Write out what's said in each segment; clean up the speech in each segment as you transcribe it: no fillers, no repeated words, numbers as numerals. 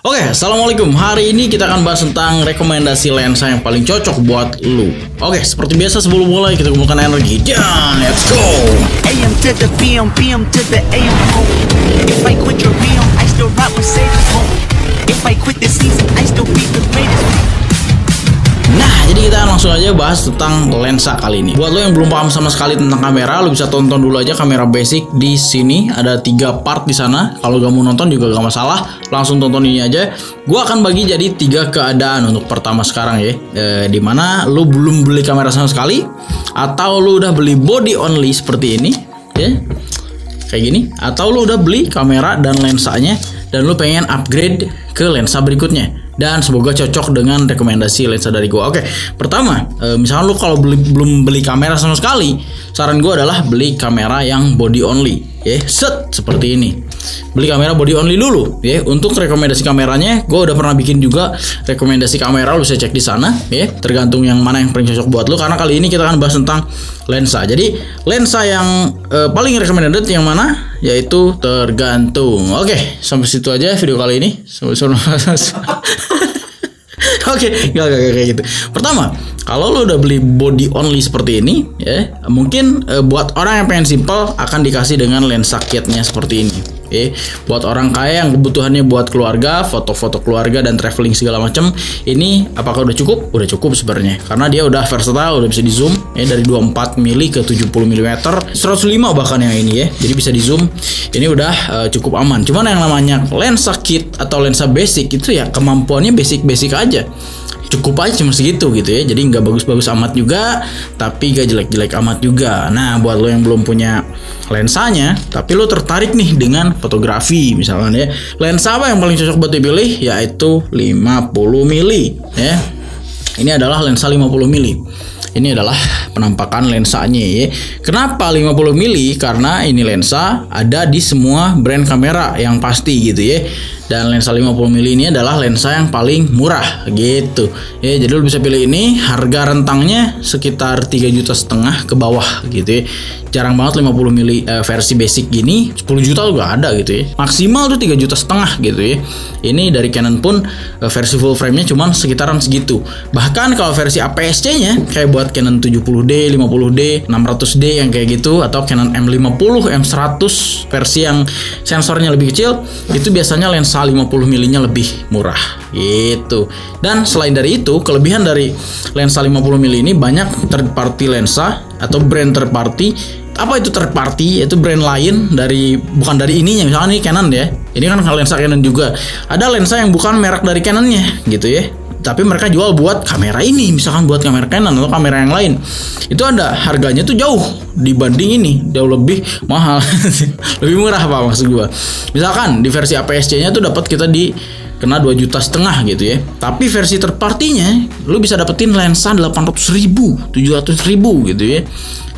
Oke, assalamualaikum. Hari ini kita akan bahas tentang rekomendasi lensa yang paling cocok buat lu. Oke, seperti biasa sebelum mulai kita kumpulkan energi dan let's go. AM to the PM, PM to the AM. If I quit your realm, I still rock with Satan's home. If I quit this season, I still be the greatest. Nah, jadi kita langsung aja bahas tentang lensa kali ini. Buat lo yang belum paham sama sekali tentang kamera, lo bisa tonton dulu aja kamera basic di sini. Ada 3 part di sana. Kalau gak mau nonton juga gak masalah, langsung tonton ini aja. Gua akan bagi jadi 3 keadaan untuk pertama sekarang ya. Dimana lo belum beli kamera sama sekali, atau lo udah beli body only seperti ini, ya, kayak gini. Atau lo udah beli kamera dan lensanya, dan lo pengen upgrade ke lensa berikutnya. Dan semoga cocok dengan rekomendasi lensa dari gue. Oke, pertama, misalnya lu kalau belum beli kamera sama sekali, saran gue adalah beli kamera yang body only, ya, seperti ini. Beli kamera body only dulu, ya. Untuk rekomendasi kameranya, gue udah pernah bikin juga rekomendasi kamera, lu bisa cek di sana, ya. Tergantung yang mana yang paling cocok buat lu. Karena kali ini kita akan bahas tentang lensa. Jadi lensa yang paling recommended yang mana? Yaitu tergantung. Oke, sampai situ aja video kali ini. Oke, gak kayak gitu. Pertama, kalau lo udah beli body only seperti ini, ya, mungkin buat orang yang pengen simple akan dikasih dengan lensa kitnya seperti ini. Buat orang kaya yang kebutuhannya buat keluarga, foto-foto keluarga dan traveling segala macam, ini apakah udah cukup? Udah cukup sebenarnya, karena dia udah versatile, udah bisa di zoom, ya, dari 24 mili ke 70 mm, 105 bahkan yang ini, ya, jadi bisa di zoom. Ini udah cukup aman. Cuman yang namanya lensa kit atau lensa basic itu ya kemampuannya basic aja. Cukup aja cuma segitu gitu ya. Jadi nggak bagus-bagus amat juga, tapi gak jelek-jelek amat juga. Nah, buat lo yang belum punya lensanya, tapi lo tertarik nih dengan fotografi misalkan ya, lensa apa yang paling cocok buat dipilih? Yaitu 50 mili, ya. Ini adalah lensa 50 mili. Ini adalah penampakan lensanya, ya. Kenapa 50 mili? Karena ini lensa ada di semua brand kamera yang pasti gitu ya. Dan lensa 50 mili ini adalah lensa yang paling murah gitu. Ya, jadi lu bisa pilih ini, harga rentangnya sekitar 3,5 juta ke bawah gitu ya. Jarang banget 50 mili versi basic gini 10 juta juga ada gitu ya. Maksimal tuh 3,5 juta gitu ya. Ini dari Canon pun versi full frame-nya cuman sekitaran segitu. Bahkan kalau versi APS-C-nya kayak buat Canon 70D, 50D, 600D yang kayak gitu, atau Canon M50, M100 versi yang sensornya lebih kecil, itu biasanya lensa 50 milinya lebih murah gitu. Dan selain dari itu, kelebihan dari lensa 50 mili ini banyak third party lensa atau brand third party. Apa itu third party? Yaitu brand lain dari, bukan dari ininya. Misalnya ini Canon ya, ini kan lensa Canon juga. Ada lensa yang bukan merek dari Canonnya gitu ya, tapi mereka jual buat kamera ini, misalkan buat kamera Canon atau kamera yang lain. Itu ada harganya tuh jauh dibanding ini, jauh lebih mahal. Lebih murah Pak, maksud gua. Misalkan di versi APS-C-nya tuh dapat kita di kena 2,5 juta gitu ya. Tapi versi third party-nya lu bisa dapetin lensa 800.000, 700.000 gitu ya.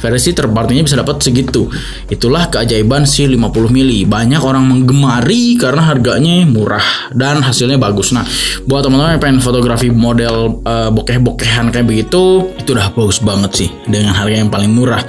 Versi third party-nya bisa dapat segitu. Itulah keajaiban si 50 mili. Banyak orang menggemari karena harganya murah dan hasilnya bagus. Nah, buat teman-teman yang pengen fotografi model bokeh-bokehan kayak begitu, itu udah bagus banget sih dengan harga yang paling murah.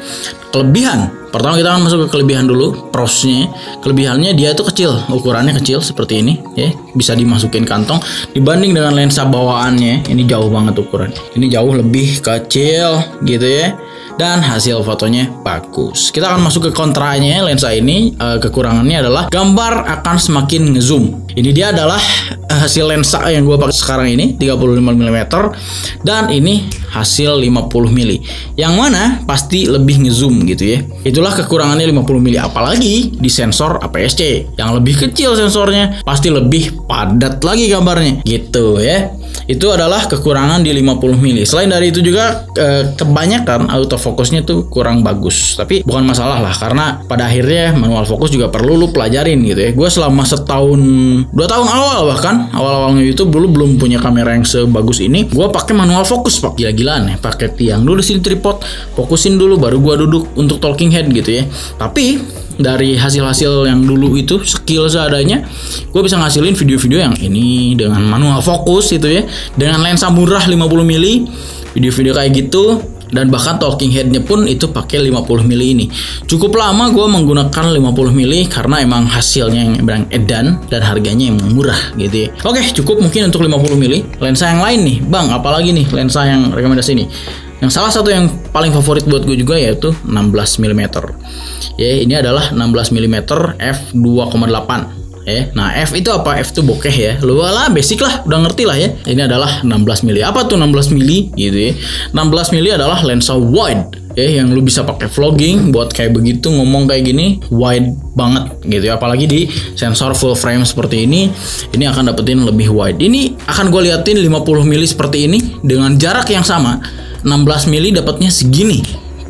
Kelebihan, pertama kita akan masuk ke kelebihan dulu, prosnya. Kelebihannya dia itu kecil, ukurannya kecil seperti ini, ya, bisa dimasukin kantong. Dibanding dengan lensa bawaannya, ini jauh banget ukuran. Ini jauh lebih kecil gitu ya. Dan hasil fotonya bagus. Kita akan masuk ke kontranya lensa ini. Kekurangannya adalah gambar akan semakin ngezoom. Ini dia adalah hasil lensa yang gue pakai sekarang ini, 35 mm, dan ini hasil 50 mili. Yang mana pasti lebih ngezoom gitu ya. Itulah kekurangannya 50 mili. Apalagi di sensor APS-C yang lebih kecil sensornya, pasti lebih padat lagi gambarnya gitu ya. Itu adalah kekurangan di 50 mili. Selain dari itu juga kebanyakan autofocusnya tuh kurang bagus. Tapi bukan masalah lah, karena pada akhirnya manual fokus juga perlu lu pelajarin gitu ya. Gue selama setahun, 2 tahun awal, bahkan awal-awalnya YouTube dulu belum punya kamera yang sebagus ini. Gue pakai manual fokus Pak, gila-gilaan ya. Pakai tiang dulu sini tripod, fokusin dulu, baru gue duduk untuk talking head gitu ya. Tapi dari hasil-hasil yang dulu itu, skill seadanya, gue bisa ngasilin video-video yang ini dengan manual fokus gitu ya, dengan lensa murah 50 mili. Video-video kayak gitu Dan bahkan talking headnya pun itu pakai 50 mili ini. Cukup lama gue menggunakan 50 mili karena emang hasilnya yang edan dan harganya yang murah gitu ya. Oke, cukup mungkin untuk 50 mili. Lensa yang lain nih, Bang, apalagi nih lensa yang rekomendasi ini. Yang salah satu yang paling favorit buat gue juga yaitu 16 mm. Ya, ini adalah 16 mm f2.8. Nah, F itu apa? F itu bokeh ya. Lu lah basic lah, udah ngerti lah ya. Ini adalah 16 mili. Apa tuh 16 mili gitu ya? 16 mili adalah lensa wide ya, yang lu bisa pakai vlogging buat kayak begitu, ngomong kayak gini, wide banget gitu ya. Apalagi di sensor full frame seperti ini akan dapetin lebih wide. Ini akan gue liatin 50 mili seperti ini dengan jarak yang sama. 16 mili dapatnya segini.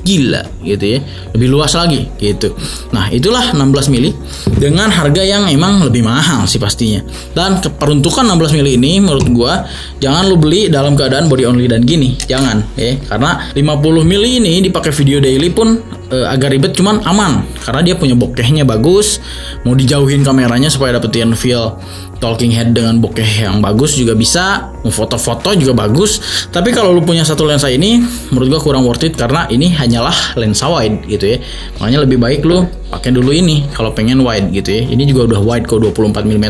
Gila gitu ya, lebih luas lagi gitu. Nah, itulah 16 mili dengan harga yang emang lebih mahal sih pastinya. Dan peruntukan 16 mili ini menurut gua jangan lu beli dalam keadaan body only dan gini, jangan ya, karena 50 mili ini dipakai video daily pun agak ribet, cuman aman karena dia punya bokehnya bagus. Mau dijauhin kameranya supaya dapetin feel talking head dengan bokeh yang bagus juga bisa, mau foto-foto juga bagus. Tapi kalau lu punya satu lensa ini, menurut gua kurang worth it karena ini hanyalah lensa wide gitu ya. Makanya lebih baik lu pakai dulu ini kalau pengen wide gitu ya. Ini juga udah wide kok 24 mm,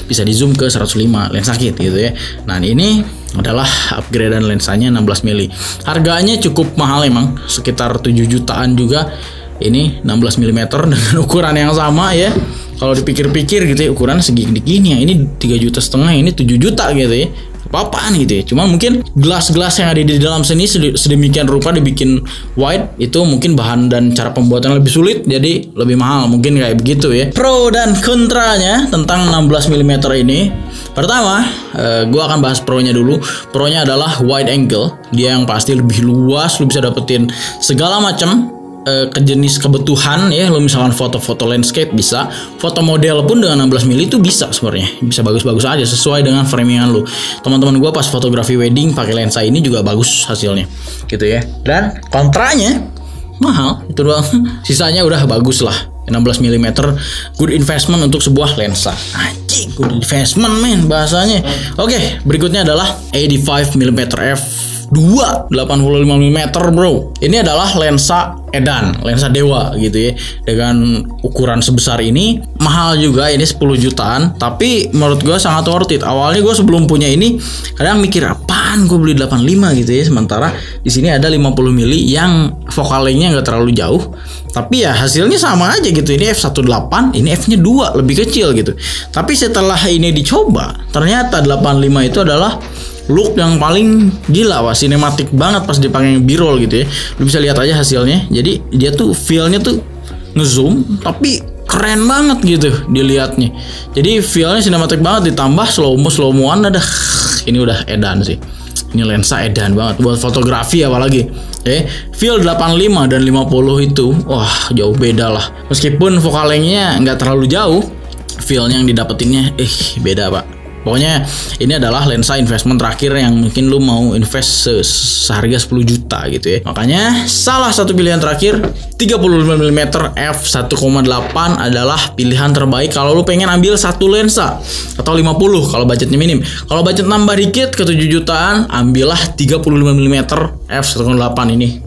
bisa di zoom ke 105 lensa kit gitu ya. Nah, ini adalah upgradean lensanya 16 mili. Harganya cukup mahal emang, sekitar 7 jutaan juga. Ini 16 mm dengan ukuran yang sama ya. Kalau dipikir-pikir gitu ya, ukuran segini ya. Ini 3,5 juta, ini 7 juta gitu ya. Apa-apaan gitu ya. Cuma mungkin gelas-gelas yang ada di dalam sini sedemikian rupa dibikin wide, itu mungkin bahan dan cara pembuatan lebih sulit, jadi lebih mahal, mungkin kayak begitu ya. Pro dan kontranya tentang 16 mm ini. Pertama, gue akan bahas pro-nya dulu. Pro-nya adalah wide angle. Dia yang pasti lebih luas, lu bisa dapetin segala macam jenis kebutuhan ya. Lo misalkan foto-foto landscape bisa, foto model pun dengan 16 mili itu bisa sebenarnya, bisa bagus-bagus aja sesuai dengan framingan lo. Teman-teman gue pas fotografi wedding pakai lensa ini juga bagus hasilnya gitu ya. Dan kontranya mahal itu doang. Sisanya udah bagus lah. 16 mm good investment untuk sebuah lensa. Anjing, good investment men bahasanya. Oke, berikutnya adalah 85 mm f2 85 mm bro. Ini adalah lensa edan, lensa dewa gitu ya. Dengan ukuran sebesar ini, mahal juga, ini 10 jutaan, tapi menurut gue sangat worth it. Awalnya gue sebelum punya ini kadang mikir apaan gue beli 85 gitu ya. Sementara di sini ada 50 mili yang vokalnya nggak terlalu jauh, tapi ya hasilnya sama aja gitu. Ini f1.8, ini f-nya 2, lebih kecil gitu. Tapi setelah ini dicoba, ternyata 85 itu adalah look yang paling gila, wah, sinematik banget pas dipakai B-roll gitu ya. Lu bisa lihat aja hasilnya. Jadi dia tuh feel-nya tuh ngezoom tapi keren banget gitu dilihatnya. Jadi feel-nya sinematik banget, ditambah slow-mo-an ada. Ini udah edan sih. Ini lensa edan banget buat fotografi apalagi. Feel 85 dan 50 itu wah jauh beda lah. Meskipun vokalnya nggak terlalu jauh, feel-nya yang didapetinnya beda pak. Pokoknya ini adalah lensa investment terakhir yang mungkin lu mau invest seharga 10 juta gitu ya. Makanya salah satu pilihan terakhir 35 mm f1.8 adalah pilihan terbaik kalau lu pengen ambil satu lensa, atau 50 kalau budgetnya minim. Kalau budget nambah dikit ke 7 jutaan, ambillah 35 mm f1.8 ini.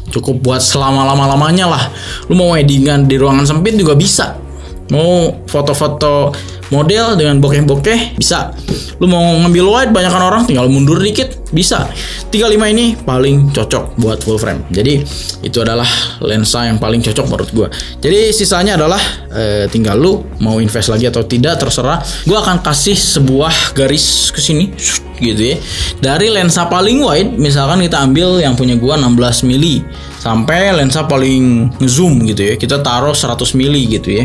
Cukup buat selama-lama-lamanya lah. Lu mau weddingan di ruangan sempit juga bisa. Mau foto-foto model dengan bokeh-bokeh bisa. Lu mau ngambil wide banyakan orang tinggal mundur dikit bisa. 35 ini paling cocok buat full frame. Jadi itu adalah lensa yang paling cocok menurut gua. Jadi sisanya adalah tinggal lu mau invest lagi atau tidak, terserah. Gua akan kasih sebuah garis ke sini gitu ya. Dari lensa paling wide, misalkan kita ambil yang punya gua 16 mili sampai lensa paling zoom gitu ya. Kita taruh 100 mili gitu ya.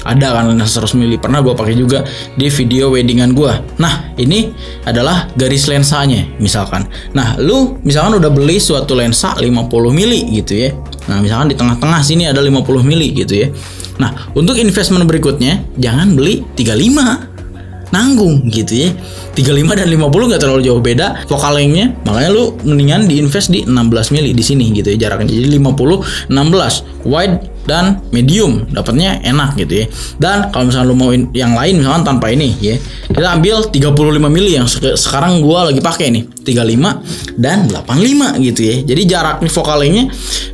Ada kan lensa 100 mili, pernah gue pakai juga di video weddingan gue. Nah, ini adalah garis lensanya misalkan. Nah, lu misalkan udah beli suatu lensa 50 mili gitu ya. Nah, misalkan di tengah-tengah sini ada 50 mili gitu ya. Nah, untuk investment berikutnya jangan beli 35. Nanggung gitu ya. 35 dan 50 gak terlalu jauh beda vokal lengthnya, makanya lu mendingan diinvest di 16 mili di sini gitu ya jaraknya. Jadi 50 16 wide dan medium, dapatnya enak gitu ya. Dan kalau misalnya lu mau yang lain misalkan tanpa ini ya, kita ambil 35 mili yang sekarang gua lagi pakai nih, 35 dan 85 gitu ya. Jadi jarak nih vokalnya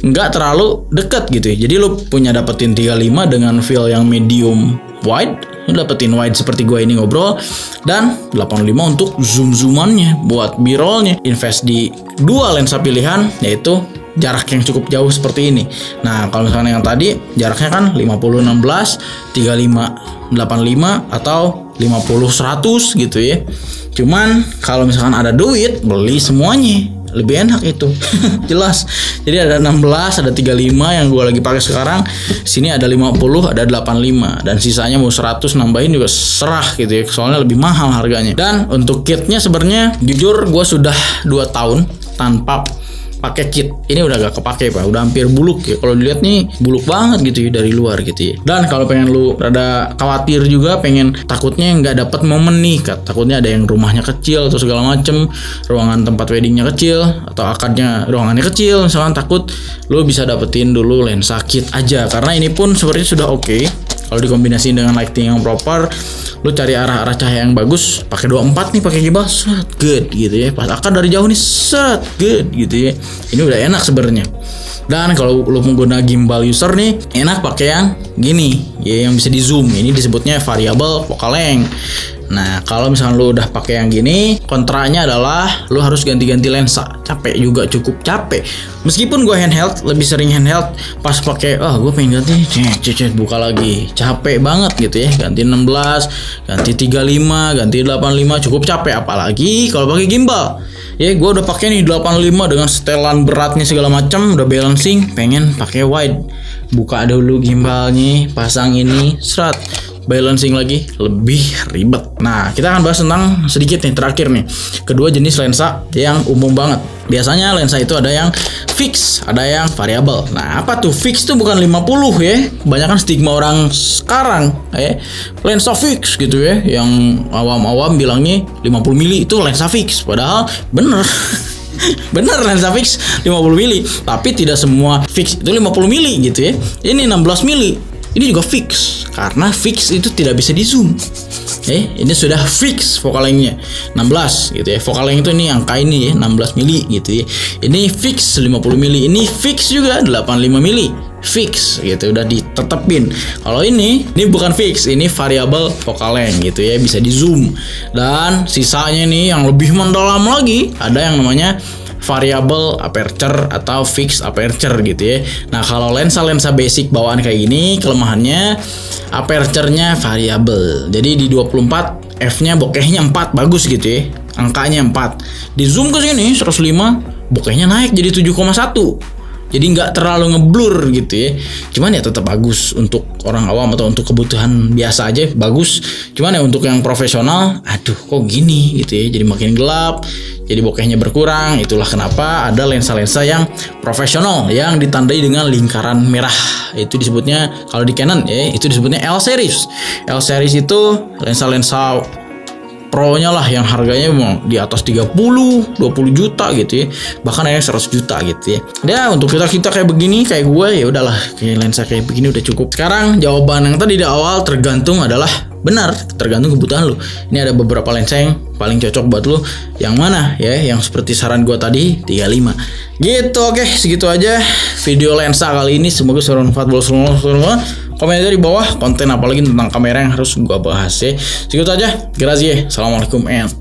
nggak terlalu dekat gitu ya. Jadi lu punya dapetin 35 dengan feel yang medium wide, lu dapetin wide seperti gue ini ngobrol, dan 85 untuk zoom-zoomannya buat b-rollnya. Invest di dua lensa pilihan, yaitu jarak yang cukup jauh seperti ini. Nah kalau misalnya yang tadi jaraknya kan 50-16, 35-85 atau 50-100 gitu ya. Cuman kalau misalkan ada duit, beli semuanya, lebih enak itu. Jelas. Jadi ada 16, ada 35 yang gue lagi pakai sekarang. Sini ada 50, ada 85, dan sisanya mau 100 nambahin juga serah gitu ya. Soalnya lebih mahal harganya. Dan untuk kitnya sebenarnya jujur gue sudah 2 tahun tanpa pakai kit. Ini udah gak kepake Pak, udah hampir buluk ya. Kalau dilihat nih buluk banget gitu ya dari luar gitu ya. Dan kalau pengen lu rada khawatir juga, pengen takutnya nggak dapat momen nih, takutnya ada yang rumahnya kecil atau segala macem, ruangan tempat weddingnya kecil atau akadnya ruangannya kecil misalkan, takut lu bisa dapetin dulu lensa kit aja, karena ini pun sebenarnya sudah oke. Kalau dikombinasiin dengan lighting yang proper, lu cari arah-arah cahaya yang bagus, pakai 24 nih, pakai gimbal, set, good gitu ya. Pas akad dari jauh nih, set, good gitu ya. Ini udah enak sebenarnya. Dan kalau lu pengguna gimbal user nih, enak pakai yang gini ya, yang bisa di zoom. Ini disebutnya variable focal length. Nah kalau misalnya lu udah pakai yang gini, kontranya adalah lu harus ganti-ganti lensa. Capek juga, cukup capek. Meskipun gue handheld, lebih sering handheld, pas pakai gue pengen ganti, cek buka lagi, capek banget gitu ya. Ganti 16, ganti 35, ganti 85, cukup capek. Apalagi kalau pakai gimbal. Ya gue udah pakai nih 85 dengan setelan beratnya segala macam, udah balancing, pengen pakai wide. Buka dulu gimbalnya, pasang ini, serat, balancing lagi, lebih ribet. Nah kita akan bahas tentang sedikit nih terakhir nih, kedua jenis lensa yang umum banget. Biasanya lensa itu ada yang fix, ada yang variabel. Nah apa tuh fix tuh? Bukan 50 ya, kebanyakan stigma orang sekarang lensa fix gitu ya, yang awam-awam bilangnya 50 mili itu lensa fix, padahal bener bener lensa fix 50 mili, tapi tidak semua fix itu 50 mili gitu ya. Ini 16 mili, ini juga fix, karena fix itu tidak bisa di zoom. Ini sudah fix focal length-nya 16 gitu ya. Focal length itu ini angka ini ya, 16 mili gitu ya. Ini fix 50 mili, ini fix juga 85 mili, fix gitu, udah ditetepin. Kalau ini bukan fix, ini variable focal length gitu ya, bisa di zoom. Dan sisanya nih yang lebih mendalam lagi, ada yang namanya variable aperture atau fixed aperture gitu ya. Nah kalau lensa-lensa basic bawaan kayak gini, kelemahannya aperture-nya variable. Jadi di 24 f-nya bokehnya 4, bagus gitu ya, angkanya 4. Di zoom ke sini 105, bokehnya naik jadi 7,1. Jadi nggak terlalu ngeblur gitu ya. Cuman ya tetap bagus untuk orang awam atau untuk kebutuhan biasa aja bagus. Cuman ya untuk yang profesional, aduh kok gini gitu ya. Jadi makin gelap, jadi bokehnya berkurang. Itulah kenapa ada lensa-lensa yang profesional yang ditandai dengan lingkaran merah. Itu disebutnya, kalau di Canon ya, itu disebutnya L series. L series itu lensa-lensa pro-nya lah, yang harganya mau di atas 30, 20 juta gitu ya. Bahkan ada 100 juta gitu ya. Ya untuk kita kayak begini, kayak gue, ya udahlah, kayak lensa kayak begini udah cukup. Sekarang jawaban yang tadi di awal tergantung adalah benar, tergantung kebutuhan lu. Ini ada beberapa lensa yang paling cocok buat lu. Yang mana ya? Yang seperti saran gue tadi, 35. Gitu, oke, segitu aja video lensa kali ini. Semoga bermanfaat buat semua. Komen aja di bawah konten apalagi tentang kamera yang harus gua bahas ya. Segitu aja. Grazie. Assalamualaikum and